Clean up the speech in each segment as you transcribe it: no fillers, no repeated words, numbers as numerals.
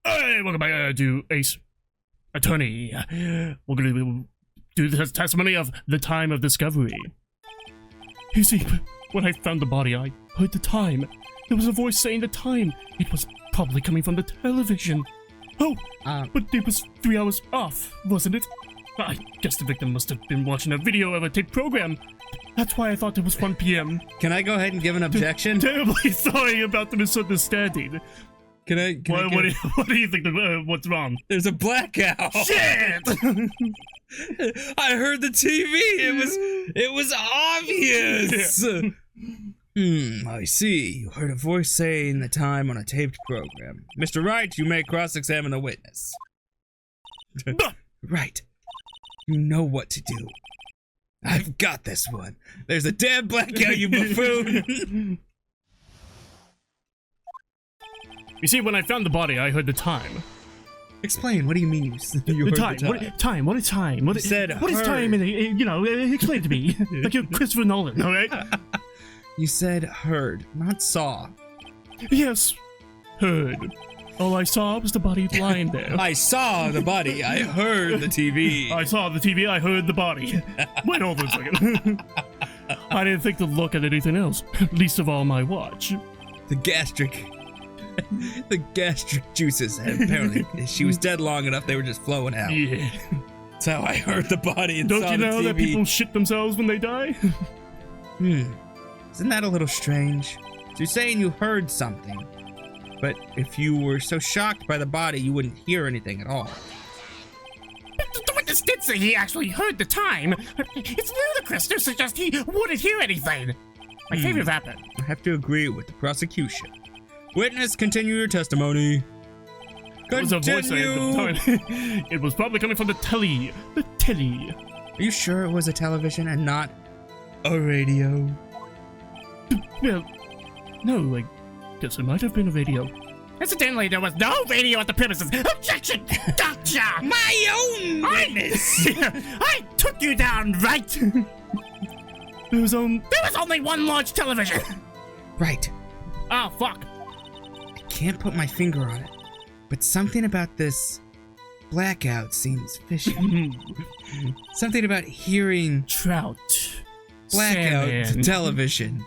Hey, welcome back to Ace Attorney. We're going to do the testimony of the time of discovery. You see, when I found the body, I heard the time. There was a voice saying the time. It was probably coming from the television. Oh, but it was 3 hours off, wasn't it? I guess the victim must have been watching a video of a taped program. That's why I thought it was 1 p.m. Can I go ahead and give an objection? Terribly sorry about the misunderstanding. What do you think? What's wrong? There's a blackout. Shit! I heard the TV. It was obvious. I see. You heard a voice saying the time on a taped program. Mr. Wright, you may cross-examine the witness. Right. You know what to do. I've got this one. There's a damn blackout, you buffoon. You see, when I found the body, I heard the time. Explain. What do you mean you heard time? the time? What is time? What is time? Explain it to me. Like you're Christopher Nolan, all right? You said heard, not saw. Yes, heard. All I saw was the body lying there. I saw the body. I heard the TV. I saw the TV. I heard the body. Wait, hold on a second. I didn't think to look at anything else. Least of all my watch. The gastric juices. Apparently, she was dead long enough. They were just flowing out. Yeah. That's how I heard the body and Don't saw you know the TV. that people shit themselves when they die? Isn't that a little strange? So you're saying you heard something, but if you were so shocked by the body, you wouldn't hear anything at all. But the witness did say he actually heard the time. It's ludicrous to suggest he wouldn't hear anything. My favorite rapper. I have to agree with the prosecution. Witness, continue your testimony. It was a voice saying the time. It was probably coming from the telly. The telly. Are you sure it was a television and not a radio? Well, no, I guess it might have been a radio. Incidentally, there was no radio at the premises. Objection! Gotcha! My own witness! I took you down, right? There was only one large television. Right. Oh, fuck. I can't put my finger on it, but something about this blackout seems fishy. Something about hearing trout. Blackout salmon. Television.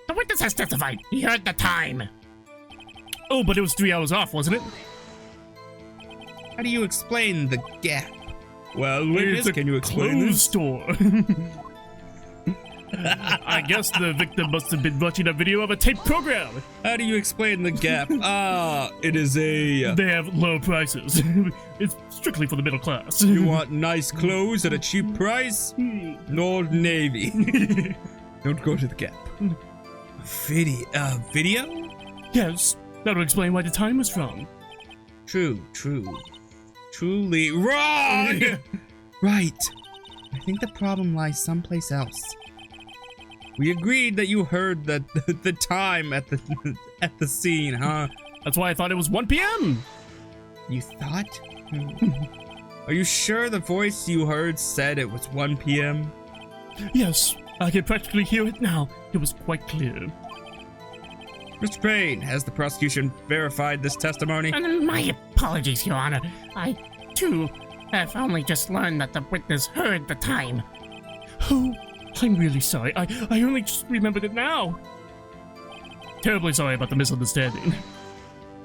The witness has testified. He heard the time. Oh, but it was 3 hours off, wasn't it? How do you explain the gap? Well, witness, can you explain clothes this? Store. I guess the victim must have been watching a video of a taped program. How do you explain the gap? It is a... They have low prices. It's strictly for the middle class. You want nice clothes at a cheap price? Old Navy. Don't go to the gap. Video? Yes, that would explain why the time was wrong. True. Truly wrong! Right. I think the problem lies someplace else. We agreed that you heard the time at the scene, huh? That's why I thought it was 1 p.m. You thought? Are you sure the voice you heard said it was 1 p.m.? Yes, I can practically hear it now. It was quite clear. Mr. Payne, has the prosecution verified this testimony? My apologies, Your Honor. I, too, have only just learned that the witness heard the time. Oh, I'm really sorry. I only just remembered it now. Terribly sorry about the misunderstanding.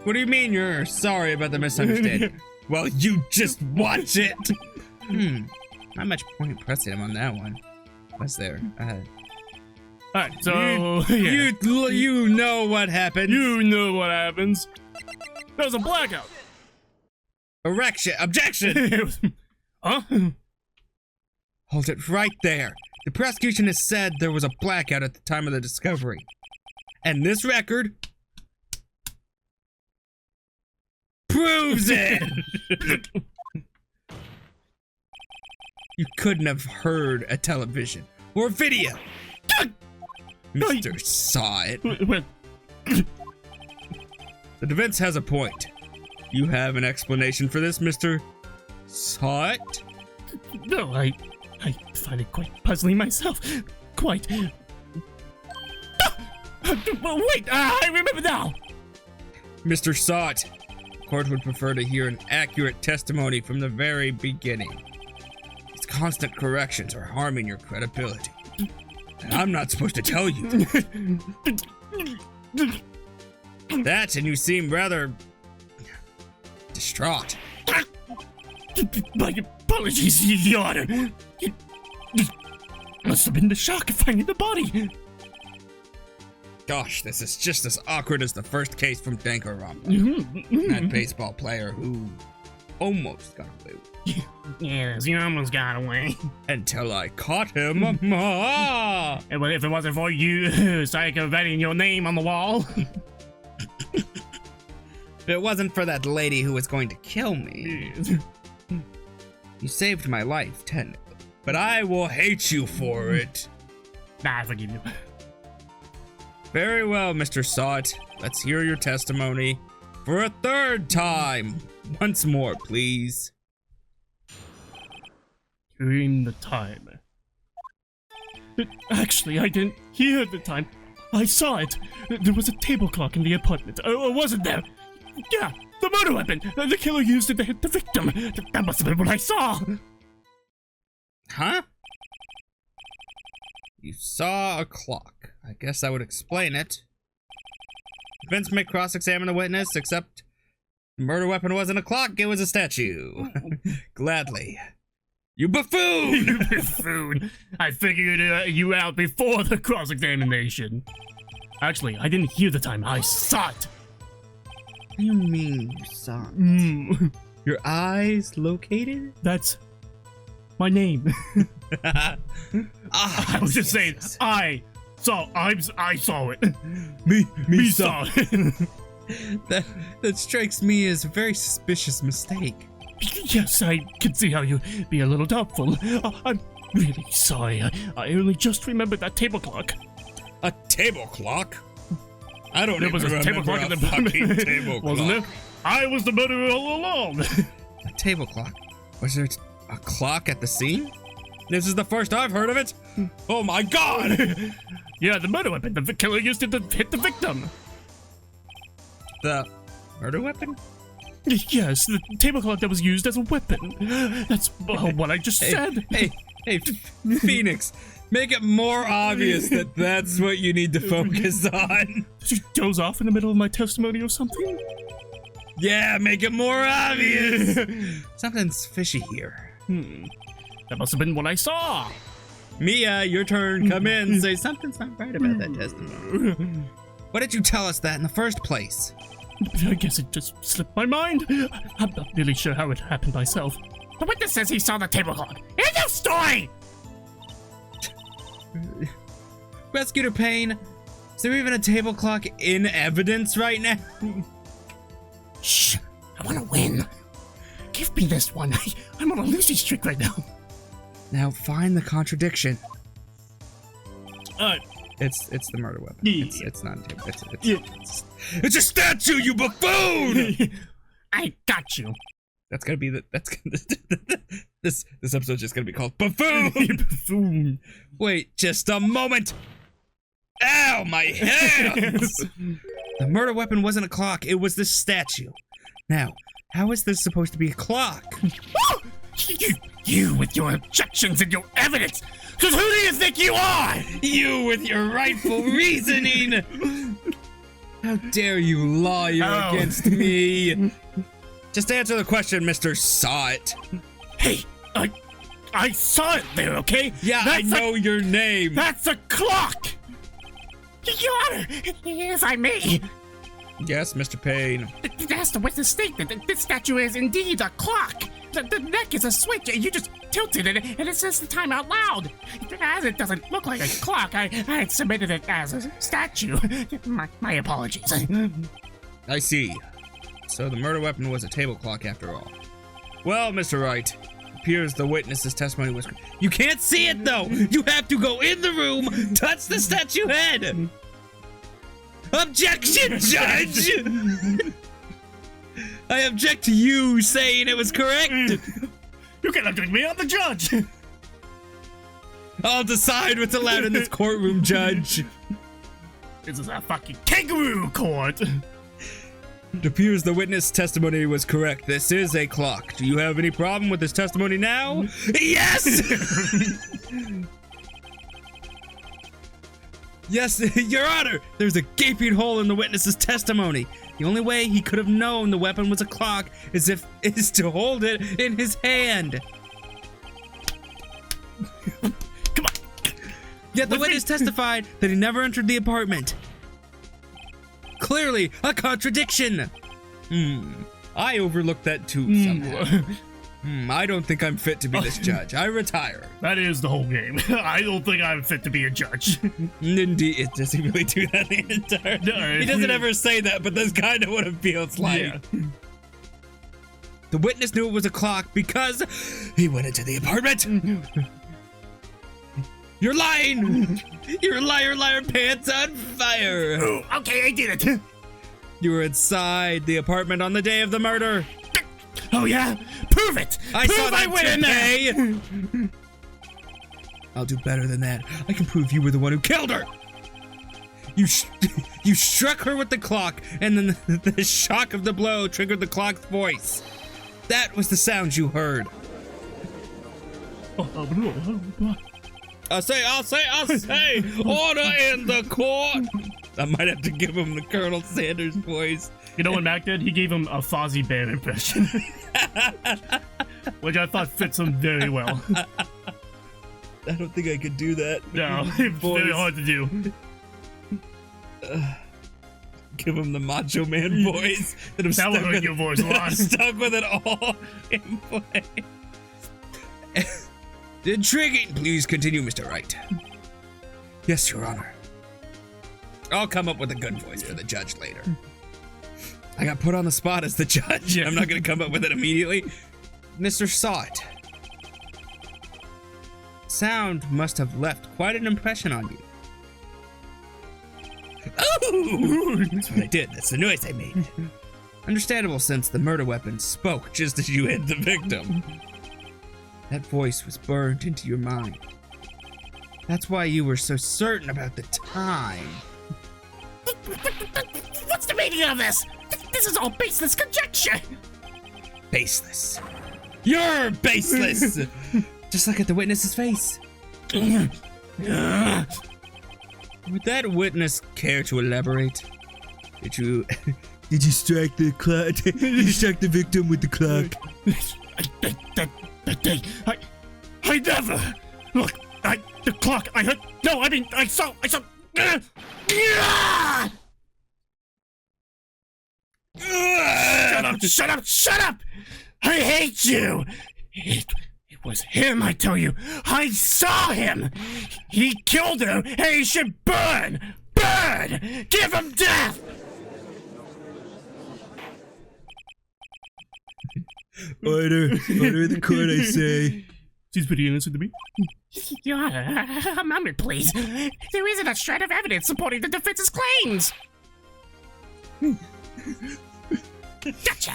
What do you mean you're sorry about the misunderstanding? Well, you just watch it! Not much point pressing him on that one. Was there? Alright, so... You know what happened. You know what happens. There's a blackout. Objection! Huh? Hold it right there. The prosecution has said there was a blackout at the time of the discovery. And this record proves it! You couldn't have heard a television or video. Mr. Saw it. Well, The defense has a point. You have an explanation for this, Mr. Saw it? no, I find it quite puzzling myself. Quite. Wait, I remember now. Mr. Saw it. court would prefer to hear an accurate testimony from the very beginning. These constant corrections are harming your credibility. And I'm not supposed to tell you that, and you seem rather distraught. My apologies, Your Honor. It must have been the shock of finding the body. Gosh, this is just as awkward as the first case from Dankarama. Mm-hmm. That baseball player who almost got away with it. Yes, you almost got away. Until I caught him. Ah! Well, if it wasn't for you, Psycho, writing your name on the wall. If it wasn't for that lady who was going to kill me. You saved my life, technically. But I will hate you for it. Nah, I forgive you. Very well, Mr. Sot. Let's hear your testimony for a third time. Once more, please. During the time. Actually, I didn't hear the time. I saw it. There was a table clock in the apartment. Wasn't there? Yeah, the murder weapon. The killer used it to hit the victim. That must have been what I saw. Huh? You saw a clock. I guess that would explain it. Defense may cross-examine the witness, except the murder weapon wasn't a clock, it was a statue. Gladly. You buffoon! You buffoon. I figured you out before the cross-examination. Actually, I didn't hear the time. I saw it. What do you mean you saw it? Your eyes located? That's my name. Ah, I was just saying, I saw it. Me saw it. That strikes me as a very suspicious mistake. Yes, I can see how you'd be a little doubtful. I'm really sorry. I only just remembered that table clock. A table clock? I don't There even was a remember table clock in the fucking table wasn't clock. there? I was the murderer all along. A table clock? Was there a clock at the scene? This is the first I've heard of it. Oh my god! Yeah, the murder weapon. The killer used it to hit the victim. The murder weapon? Yes, the table clock that was used as a weapon. That's what I just said. Hey, Phoenix, make it more obvious that that's what you need to focus on. Did you doze off in the middle of my testimony or something? Yeah, make it more obvious. Something's fishy here. That must have been what I saw. Mia, your turn. Come in. Say something's not right about that testimony. Why did you tell us that in the first place? I guess it just slipped my mind. I'm not really sure how it happened myself. The witness says he saw the table clock. End of story! Rescuer Payne, is there even a table clock in evidence right now? Shh, I want to win. Give me this one. I'm on a losing streak right now. Now find the contradiction. Uh, It's the murder weapon. Yeah. It's not a table. Yeah. It's a statue, you buffoon! I got you. That's gonna be this episode's just gonna be called Buffoon! Buffoon. Wait just a moment! Ow, my hands! The murder weapon wasn't a clock, it was the statue. Now, how is this supposed to be a clock? You with your objections and your evidence. Because who do you think you are? You with your rightful reasoning! How dare you lawyer against me? Just answer the question, Mr. Sot. Hey, I saw it there, okay? Yeah, I know your name. That's a clock! Your Honor, if I may. Yes, Mr. Payne. That's the witness state that this statue is indeed a clock. The neck is a switch. You just tilted it, and it says the time out loud. As it doesn't look like a clock, I had submitted it as a statue. My apologies. I see. So the murder weapon was a table clock after all. Well, Mr. Wright, appears the witness's testimony was... You can't see it, though! You have to go in the room, touch the statue head! Objection, Judge! I object to you saying it was correct! You cannot drink me, I'm the judge! I'll decide what's allowed in this courtroom, Judge. This is a fucking kangaroo court! It appears the witness testimony was correct. This is a clock. Do you have any problem with this testimony now? Yes! Yes, Your Honor! There's a gaping hole in the witness's testimony. The only way he could have known the weapon was a clock is to hold it in his hand. Come on. Yet the witness testified that he never entered the apartment. Clearly a contradiction. I overlooked that too somehow. I don't think I'm fit to be this judge. I retire. That is the whole game. I don't think I'm fit to be a judge. Indeed, does he really do that the entire time? He doesn't ever say that, but that's kind of what it feels like. Yeah. The witness knew it was a clock because he went into the apartment. You're lying! You're a liar, liar, pants on fire! Oh, okay, I did it. You were inside the apartment on the day of the murder. Oh yeah? Prove it! I Prove saw that I went in there! I'll do better than that. I can prove you were the one who killed her. You struck her with the clock, and then the shock of the blow triggered the clock's voice. That was the sound you heard. I'll say, order in the court. I might have to give him the Colonel Sanders voice. You know what Mac did? He gave him a Fozzie Bear impression. Which I thought fits him very well. I don't think I could do that. No, it's very hard to do. Give him the Macho Man voice. That would hurt your voice a lot. Stuck with it all in play. Intriguing. Please continue, Mr. Wright. Yes, Your Honor. I'll come up with a good voice for the judge later. I got put on the spot as the judge. I'm not going to come up with it immediately. Mr. Sot. Sound must have left quite an impression on you. Oh! That's what I did. That's the noise I made. Understandable, since the murder weapon spoke just as you hit the victim. That voice was burned into your mind. That's why you were so certain about the time. What's the meaning of this? This is all baseless conjecture. Baseless. You're baseless! Just look at the witness's face. Would that witness care to elaborate? Did you strike the clock? Did you strike the victim with the clock? I never. Look, the clock. I heard. No, I mean, I saw. Shut up! I hate you. It was him, I tell you. I saw him. He killed her, and he should burn. Burn! Give him death. Order the court, I say. Seems pretty innocent to me. Your Honor, a moment, please. There isn't a shred of evidence supporting the defense's claims. Gotcha.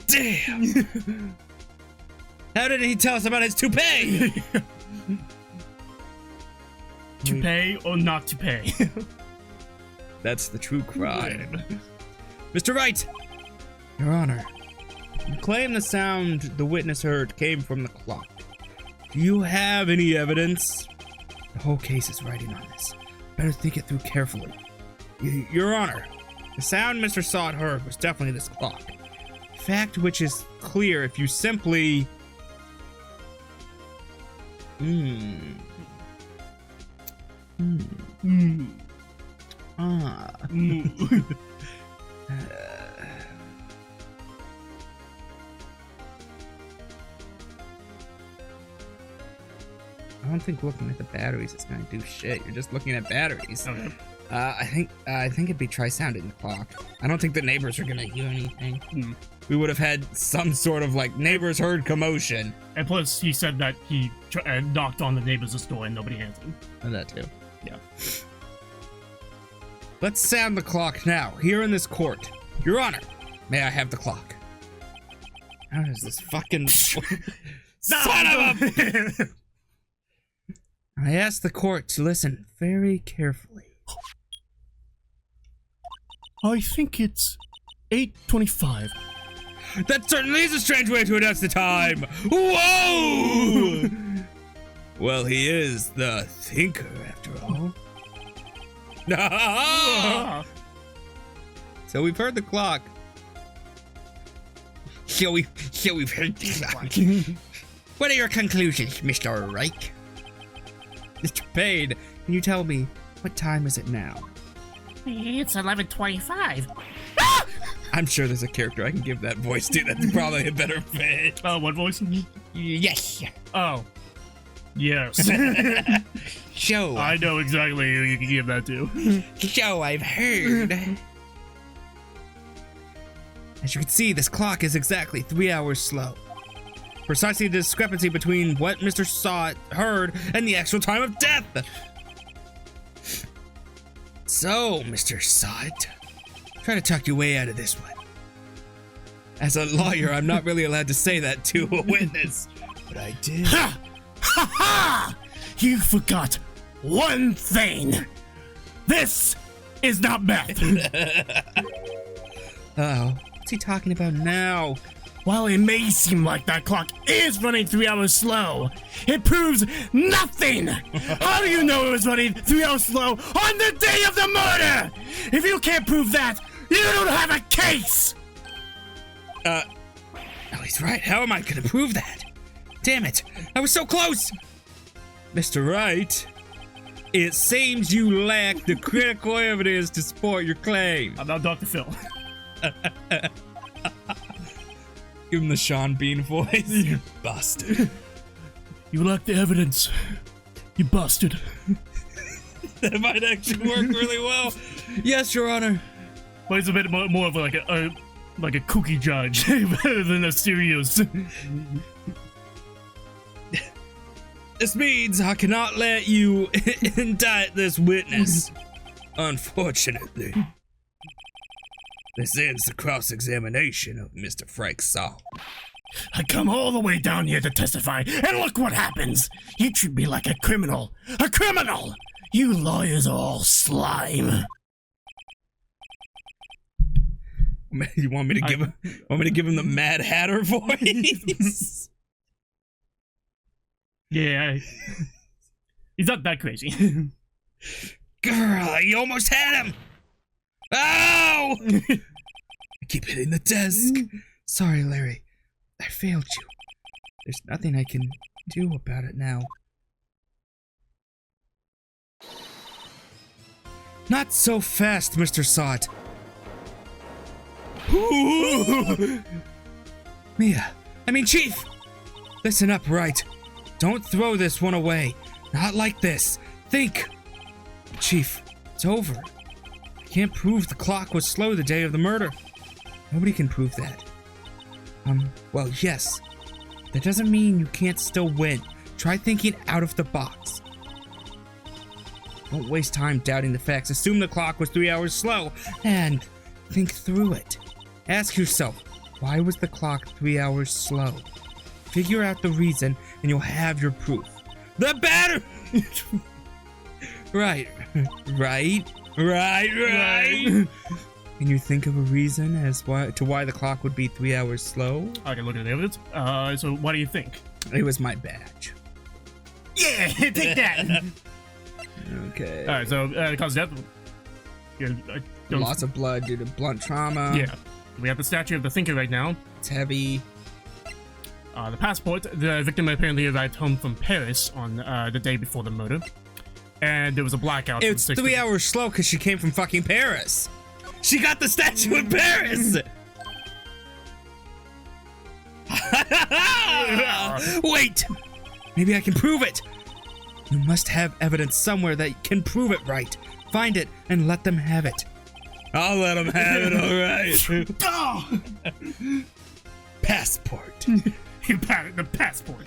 Damn. How did he tell us about his toupee? To pay or not to pay? That's the true crime. Mr. Wright, Your Honor, you claim the sound the witness heard came from the clock. Do you have any evidence? The whole case is riding on this. Better think it through carefully. Your Honor, the sound Mr. Sot heard was definitely this clock. Fact which is clear if you simply... I don't think looking at the batteries is gonna do shit. You're just looking at batteries. Okay. I think it'd be try sounding the clock. I don't think the neighbors are gonna hear anything. We would have had some sort of like neighbors heard commotion. And plus, he said that he knocked on the neighbor's door and nobody answered. And that too. Yeah. Let's sound the clock now, here in this court. Your Honor, may I have the clock? How is this fucking son of a... I ask the court to listen very carefully. I think it's 8:25. That certainly is a strange way to announce the time. Whoa! Well, he is the thinker, after all. So we've heard the clock. So we've heard the clock. What are your conclusions, Mr. Wright? Mr. Payne, can you tell me what time is it now? It's 11:25. I'm sure there's a character I can give that voice to. That's probably a better fit. What voice? Yes. Oh. Yes. So I know exactly who you can give that to. So I've heard. As you can see, this clock is exactly 3 hours slow. Precisely the discrepancy between what Mr. Sot heard and the actual time of death. So, Mr. Sot, try to talk your way out of this one. As a lawyer, I'm not really allowed to say that to a witness, but I did. Ha! Ha ha! You forgot one thing. This is not meth. Oh, what's he talking about now? While it may seem like that clock is running 3 hours slow, it proves nothing! How do you know it was running 3 hours slow on the day of the murder? If you can't prove that, you don't have a case! No, he's right. How am I gonna prove that? Damn it, I was so close! Mr. Wright, it seems you lack the critical evidence to support your claim. I'm not Dr. Phil. Give him the Sean Bean voice. Busted. You lack the evidence. You busted. That might actually work really well. Yes, Your Honor. But it's a bit more of like a cookie judge rather than a serious. This means I cannot let you indict this witness. Unfortunately. This ends the cross-examination of Mr. Frank Saul. I come all the way down here to testify, and look what happens! You treat me like a criminal! A criminal! You lawyers are all slime! You want me to give him the Mad Hatter voice? Yeah. He's not that crazy. Girl, you almost had him! Ow! I keep hitting the desk. Sorry, Larry. I failed you. There's nothing I can do about it now. Not so fast, Mr. Sot. Chief! Listen up, Wright. Don't throw this one away. Not like this. Think. Chief, it's over. I can't prove the clock was slow the day of the murder. Nobody can prove that. Well, yes. That doesn't mean you can't still win. Try thinking out of the box. Don't waste time doubting the facts. Assume the clock was 3 hours slow and think through it. Ask yourself, why was the clock 3 hours slow? Figure out the reason and you'll have your proof. The battery! Right. Can you think of a reason as to why the clock would be 3 hours slow? I can look at the evidence. So what do you think? It was my badge. Yeah, take that! Okay. Alright, so cause of death. Yeah, Lots of blood due to blunt trauma. Yeah. We have the statue of the thinker right now. It's heavy. The passport. The victim apparently arrived home from Paris on the day before the murder. And there was a blackout. It's 3 hours slow because she came from fucking Paris. She got the statue in Paris! Wait! Maybe I can prove it! You must have evidence somewhere that can prove it, right? Find it and let them have it. I'll let them have it, alright. Passport. You patted the passport.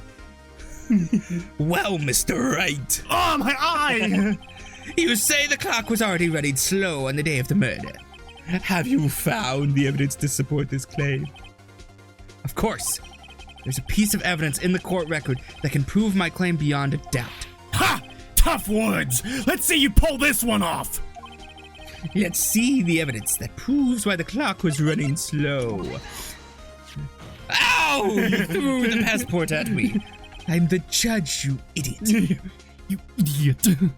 Well, Mr. Wright. Oh, my eye! You say the clock was already running slow on the day of the murder. Have you found the evidence to support this claim? Of course. There's a piece of evidence in the court record that can prove my claim beyond a doubt. Ha! Tough words! Let's see you pull this one off! Let's see the evidence that proves why the clock was running slow. Ow! You threw the passport at me. I'm the judge, you idiot. You idiot. The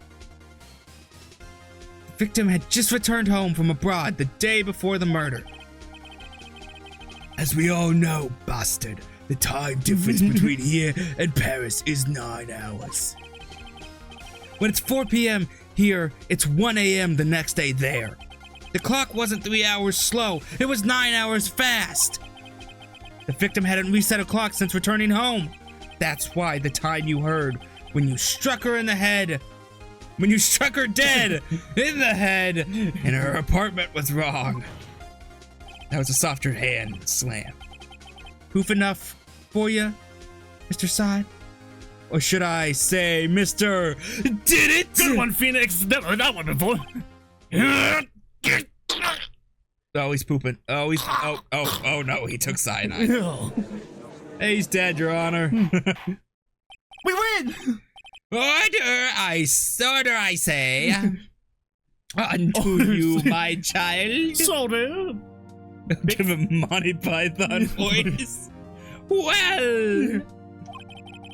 victim had just returned home from abroad the day before the murder. As we all know, bastard, the time difference between here and Paris is 9 hours. When it's 4 p.m. here, it's 1 a.m. the next day there. The clock wasn't 3 hours slow, it was 9 hours fast. The victim hadn't reset a clock since returning home. That's why the time you heard when you struck her in the head, when you struck her dead in the head in her apartment was wrong. That was a softer hand slam. Proof enough for you, Mr. Side? Or should I say, Mr. Did it? Good one, Phoenix. Never heard that one before. Oh, he's pooping. Oh, he's. Oh no, he took cyanide. Hey, he's dead, Your Honor. We win! Order, I say. Unto you, my child. Sorry. Give him Monty Python voice. Well,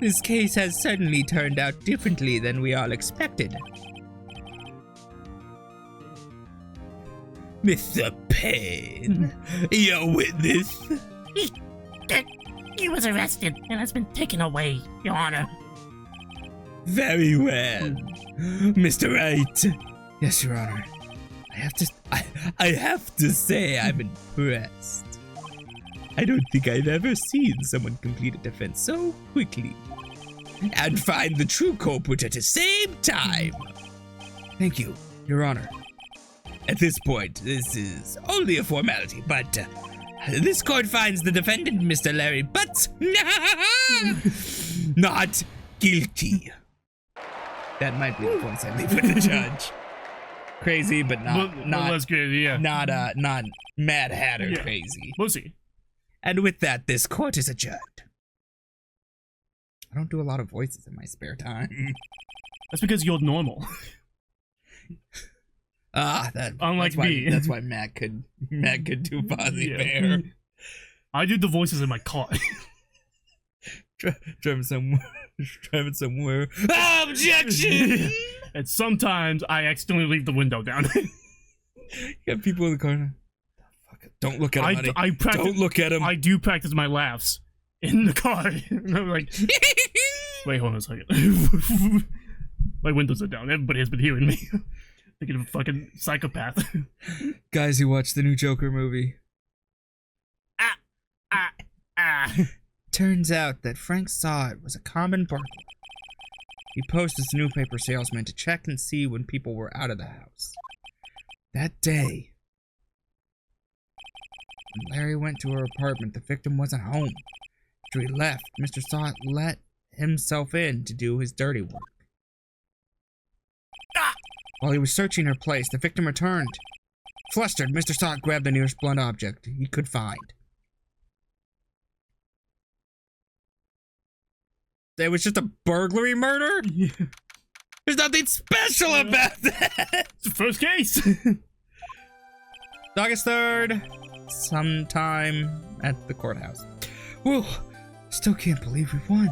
this case has certainly turned out differently than we all expected. Mr. Payne, your witness. He was arrested and has been taken away, Your Honor. Very well. Mr. Wright. Yes, Your Honor. I have to say I'm impressed. I don't think I've ever seen someone complete a defense so quickly and find the true culprit at the same time. Thank you, Your Honor. At this point, this is only a formality, but this court finds the defendant, Mr. Larry, but not guilty. That might be the voice I leave with the judge. Crazy, but not that's good, yeah. not Mad Hatter Yeah. crazy. We'll see. And with that, this court is adjourned. I don't do a lot of voices in my spare time. That's because you're normal. Unlike that's why, me. That's why Matt could do Fozzie Bear. I do the voices in my car. Driving somewhere. Objection! And sometimes I accidentally leave the window down. You got people in the car. Fuck, don't look at him, honey. I practice, don't look at him. I do practice my laughs in the car. And I'm like, wait, hold on a second. My windows are down. Everybody has been hearing me. Thinking of a fucking psychopath. Guys who watched the new Joker movie. Turns out that Frank saw it was a common burglar. He posed as a newspaper salesman to check and see when people were out of the house. That day, when Larry went to her apartment, the victim wasn't home. After he left, Mr. Sot let himself in to do his dirty work. While he was searching her place, the victim returned. Flustered, Mr. Sot grabbed the nearest blunt object he could find. It was just a burglary murder? Yeah. There's nothing special about that! It's the first case. August 3rd, sometime at the courthouse. Whoa, still can't believe we won.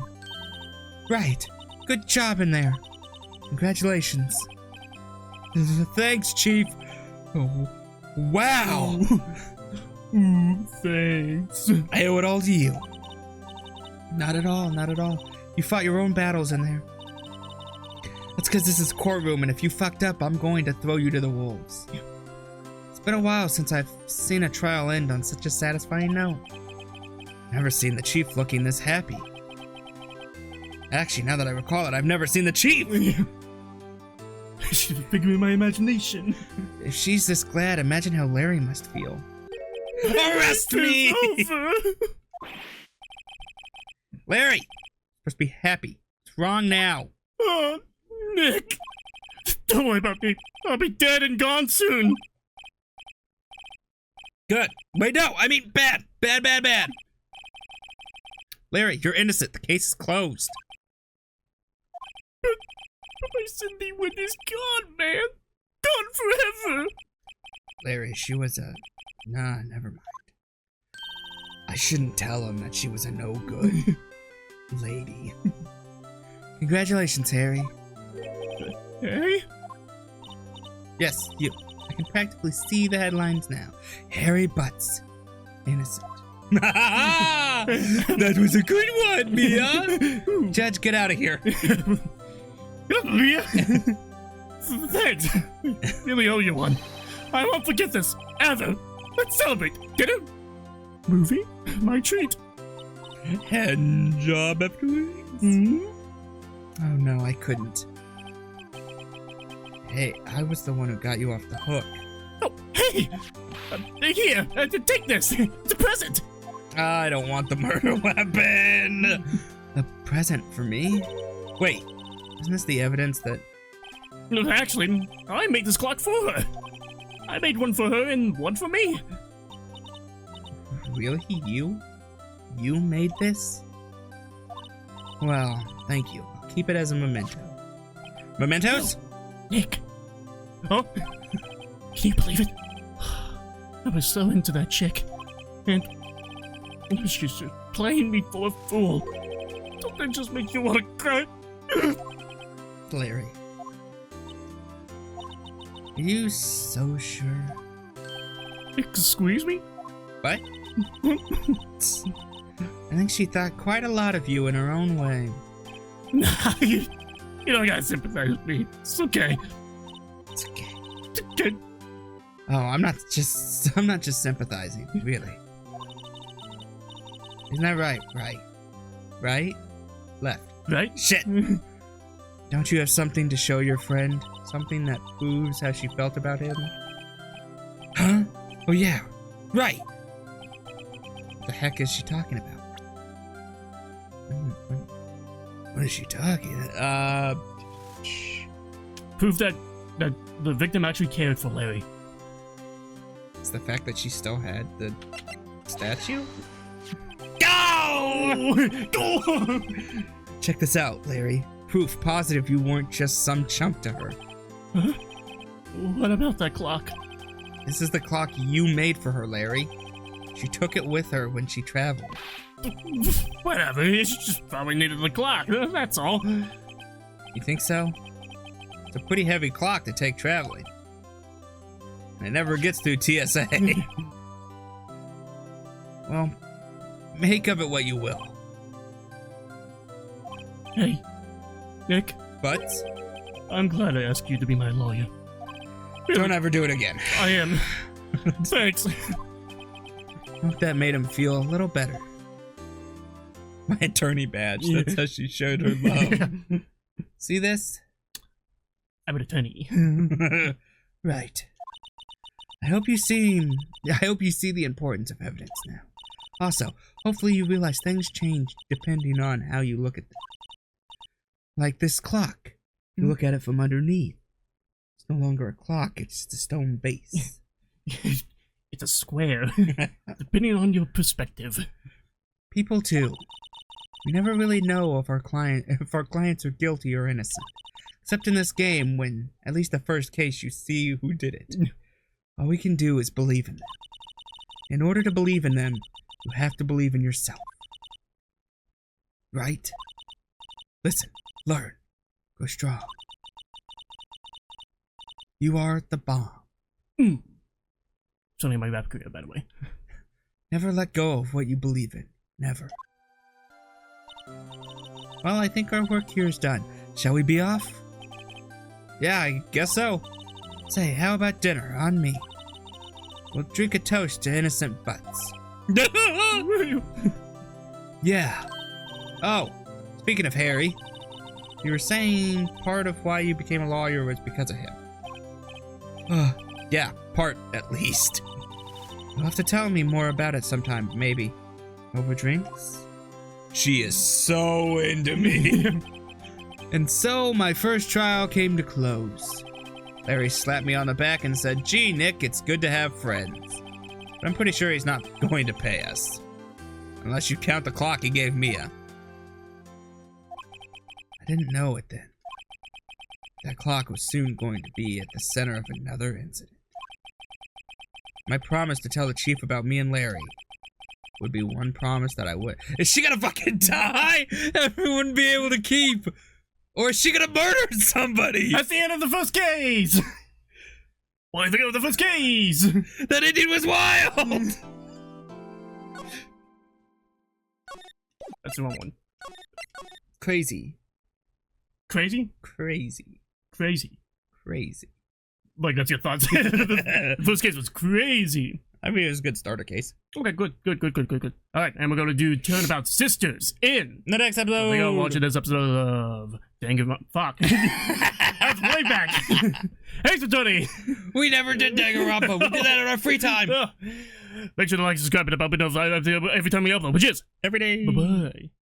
Right, good job in there. Congratulations. Thanks, Chief. Oh, wow. Ooh, thanks. I owe it all to you. Not at all, not at all. You fought your own battles in there. That's because this is courtroom, and if you fucked up, I'm going to throw you to the wolves. It's been a while since I've seen a trial end on such a satisfying note. Never seen the Chief looking this happy. Actually, now that I recall it, I've never seen the Chief! I should have figured in my imagination. If she's this glad, imagine how Larry must feel. Arrest me! It's over. Larry! Supposed to be happy. What's wrong now? Oh, Nick. Don't worry about me. I'll be dead and gone soon. Good. Wait, no, I mean bad. Bad, bad, bad. Larry, you're innocent. The case is closed. But my Cindy Win is gone, man. Gone forever. Larry, she was a... Nah, never mind. I shouldn't tell him that she was a no-good lady. Congratulations, Harry. Hey? Yes, you. I can practically see the headlines now. Harry Butts. Innocent. That was a good one, Mia! Judge, get out of here. Mia! Thanks. Really owe you one. I won't forget this, ever. Let's celebrate. Get it? Movie? My treat. Hand job afterwards? Oh no, I couldn't. Hey, I was the one who got you off the hook. Oh, hey! Here, take this. It's a present. I don't want the murder weapon. A present for me? Wait, isn't this the evidence that... Actually, I made this clock for her. I made one for her and one for me. Really? You? You made this? Well, thank you. I'll keep it as a memento. Mementos? Nick. Oh, can you believe it? I was so into that chick, and it was just playing me for a fool. Don't that just make you want to cry? Larry. Are you so sure? Excuse me? What? I think she thought quite a lot of you in her own way. Nah, you don't gotta sympathize with me. It's okay. It's okay. It's okay. Oh, I'm not just sympathizing, really. Isn't that right? Right? Left. Right? Shit! Don't you have something to show your friend? Something that proves how she felt about him? Huh? Oh yeah, right! What the heck is she talking about? What is she talking about? Prove that the victim actually cared for Larry. It's the fact that she still had the statue? Go! Go! Check this out, Larry. Proof positive you weren't just some chump to her. Huh? What about that clock? This is the clock you made for her, Larry. She took it with her when she traveled. Whatever, she just probably needed the clock, that's all. You think so? It's a pretty heavy clock to take traveling. And it never gets through TSA. Well, make of it what you will. Hey, Nick, But I'm glad I asked you to be my lawyer. don't ever do it again. I am. Thanks. Hope that made him feel a little better. My attorney badge. That's how she showed her love. See this? I'm an attorney. Right. I hope you see the importance of evidence now. Also, hopefully you realize things change depending on how you look at them. Like this clock. You look at it from underneath. It's no longer a clock, it's just a stone base. It's a square, depending on your perspective. People too. We never really know if our clients are guilty or innocent. Except in this game, when, at least the first case, you see who did it. All we can do is believe in them. In order to believe in them, you have to believe in yourself. Right? Listen, learn, go strong. You are the bomb. It's only my rap career, by the way. Never let go of what you believe in. Never. Well, I think our work here is done. Shall we be off? Yeah, I guess so. Say, how about dinner on me? We'll drink a toast to innocent butts. Yeah. Oh, speaking of Harry, you were saying part of why you became a lawyer was because of him. Yeah, part at least. You'll have to tell me more about it sometime, maybe. Over drinks? She is so into me. And so my first trial came to close. Larry slapped me on the back and said, "Gee, Nick, it's good to have friends." But I'm pretty sure he's not going to pay us. Unless you count the clock he gave Mia. I didn't know it then. That clock was soon going to be at the center of another incident. My promise to tell the chief about me and Larry would be one promise that I would. Is she gonna fucking die? Everyone be able to keep? Or is she gonna murder somebody? That's the end of the first case! What do you think of the first case? That Indian was wild! That's the wrong one. Crazy. Crazy? Crazy. Crazy. Crazy. Like, that's your thoughts. The first case was crazy. I mean, it was a good starter case. Okay, good. Alright, and we're gonna do Turnabout Sisters in The next episode. we are watching this episode of Dang it, fuck. That's way back. Hey, Tony. We never did Danganronpa. We did that in our free time. Make sure to like, subscribe, and the bell button every time we upload, which is Every day. bye-bye.